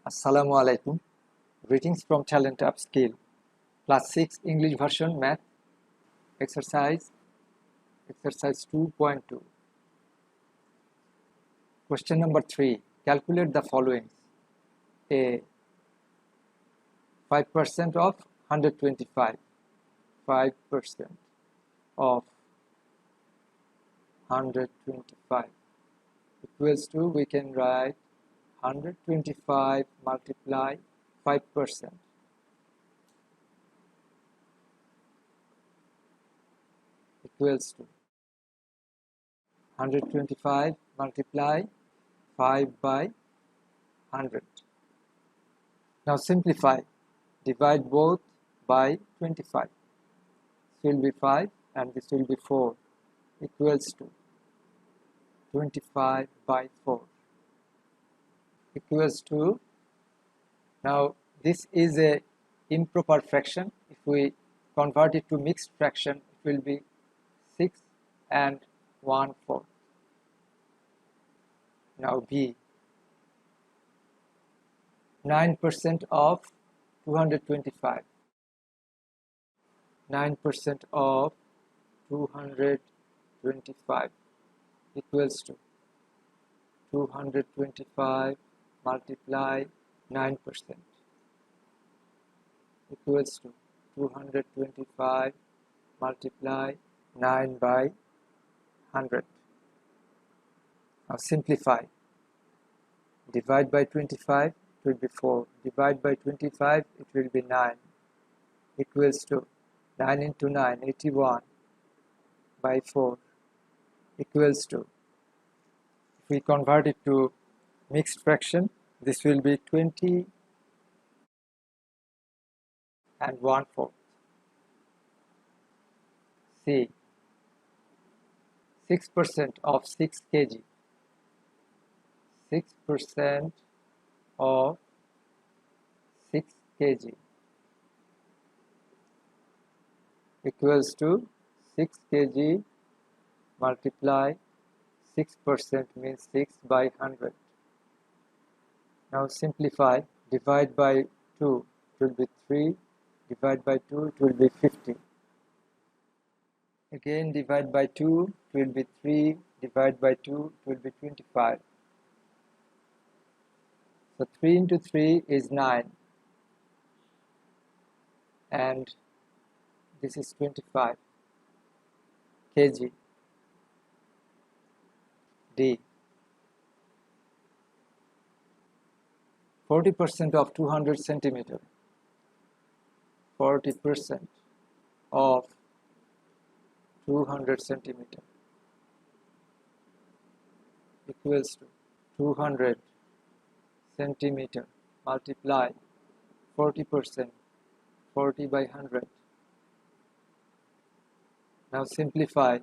Assalamu alaikum. Greetings from TalentUpskill. Class 6 English version math exercise 2.2. Question number 3. Calculate the following. A 5% of 125. 5% of 125 equals to, we can write 125 multiply 5% equals to 125 multiply 5 by 100. Now simplify. Divide both by 25. This will be 5 and this will be 4 equals to 25 by 4 equals to, now this is a improper fraction. If we convert it to mixed fraction, it will be 6 and 1/4. Now B, 9% of 225. 9% of 225 equals to 225 multiply 9% equals to 225 multiply 9 by 100. Now simplify. Divide by 25, it will be 4. Divide by 25, it will be 9 equals to 9 into 9, 81 by 4 equals to, if we convert it to mixed fraction, this will be 20 and 1/4. C, 6% of 6 kg. 6% of 6 kg equals to 6 kg multiply 6% means 6 by 100. Now simplify. Divide by 2, it will be 3. Divide by 2, it will be 50. Again divide by 2, it will be 3. Divide by 2, it will be 25. So 3 into 3 is 9. And this is 25 kg. D, 40% of 200 centimeter. 40% of 200 centimeter equals to 200 centimeter multiply 40%, 40 by 100. Now simplify.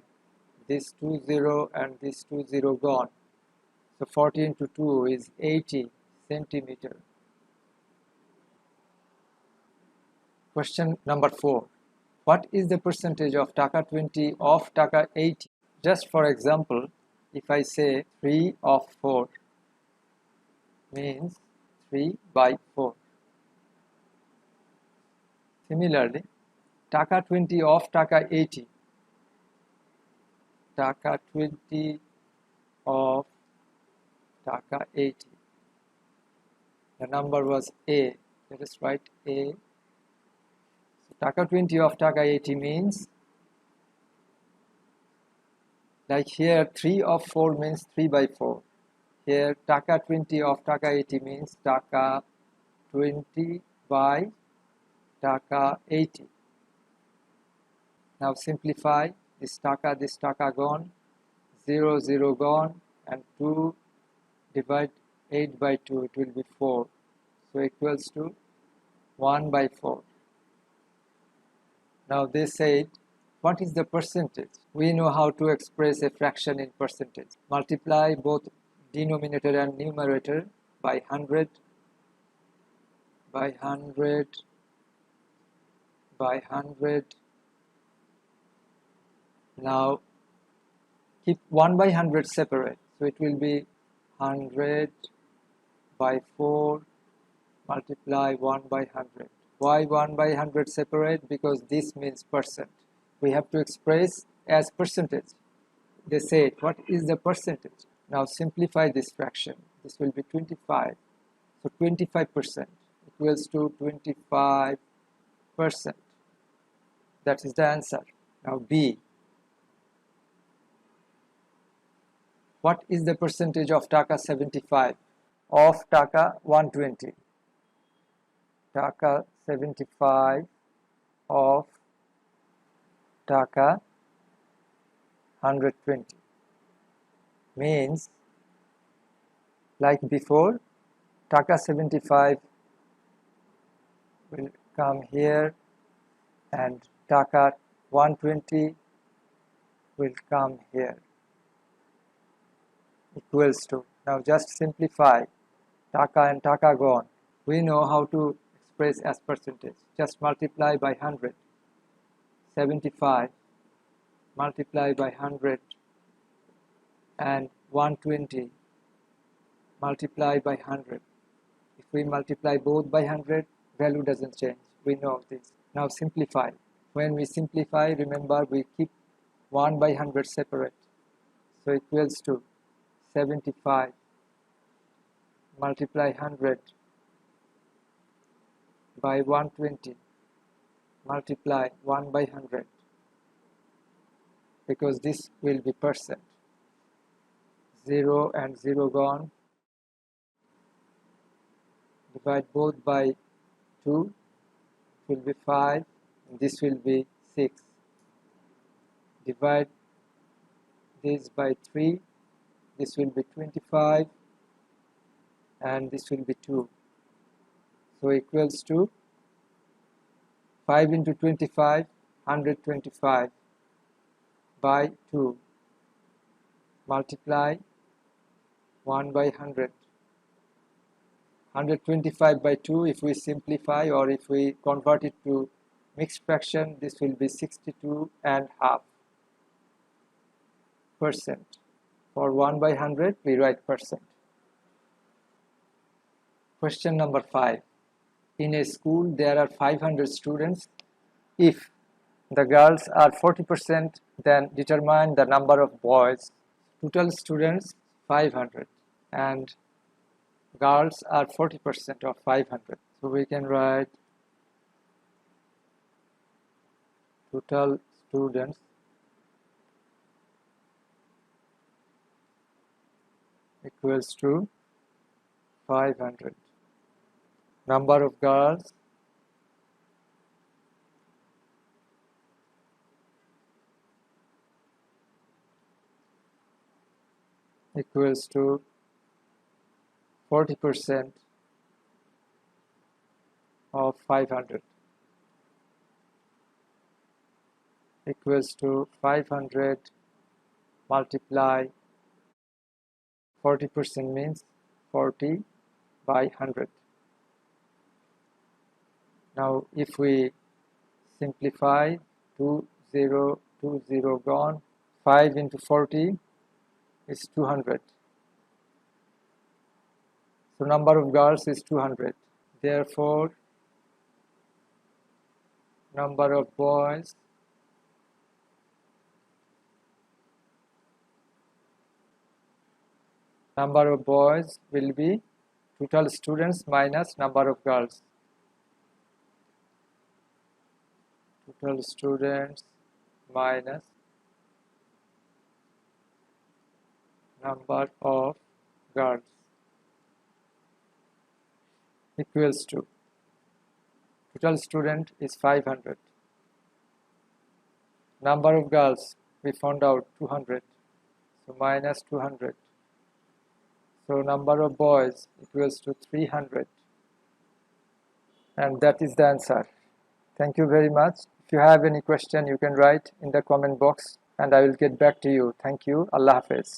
This 20 and this 20 gone. So 40 into 2 is 80 centimeter. Question number 4. What is the percentage of taka 20 of taka 80? Just for example, if I say 3 of 4 means 3 by 4. Similarly, taka 20 of taka 80. Taka 20 of taka 80. The number was A. Let us write A. So taka 20 of taka 80 means, like here 3 of 4 means 3 by 4. Here taka 20 of taka 80 means taka 20 by taka 80. Now simplify. This taka gone, 0, 0 gone, and 2 divide 8 by 2, it will be 4. So equals to 1 by 4. Now they said, what is the percentage? We know how to express a fraction in percentage. Multiply both denominator and numerator by 100 by 100 by 100. Now keep 1 by 100 separate, so it will be 100 by 4 multiply 1 by 100. Why 1 by 100 separate? Because this means percent. We have to express as percentage. They say, what is the percentage? Now simplify this fraction. This will be 25. So 25% equals to 25%. That is the answer. Now B. What is the percentage of taka 75? Of taka 120? Taka 75 of taka 120 means, like before, taka 75 will come here and taka 120 will come here, equals to. Now just simplify. Taka and taka gone. We know how to express as percentage. Just multiply by 100. 75 multiply by 100 and 120 multiply by 100. If we multiply both by 100, value doesn't change. We know this. Now simplify. When we simplify, remember we keep 1 by 100 separate. So equals to 75 multiply 100 by 120 multiply 1 by 100, because this will be percent. 0 and 0 gone. Divide both by 2, it will be 5, and this will be 6. Divide this by 3, this will be 25, and this will be 2. So equals to 5 into 25, 125 by 2 multiply 1 by 100. 125 by 2, if we simplify or if we convert it to mixed fraction, this will be 62.5%. For 1 by 100, we write percent. Question number 5. In a school, there are 500 students. If the girls are 40%, then determine the number of boys. Total students 500 and girls are 40% of 500. So we can write total students equals to 500. Number of girls equals to 40% of 500 equals to 500 multiply 40% means 40 by 100. Now if we simplify, 20 gone, 5 into 40 is 200. So number of girls is 200. Therefore, number of boys will be total students minus number of girls. Total students minus number of girls equals to total student is 500. Number of girls we found out 200. So minus 200. So number of boys equals to 300. And that is the answer. Thank you very much. If you have any question, you can write in the comment box and I will get back to you. Thank you. Allah Hafiz.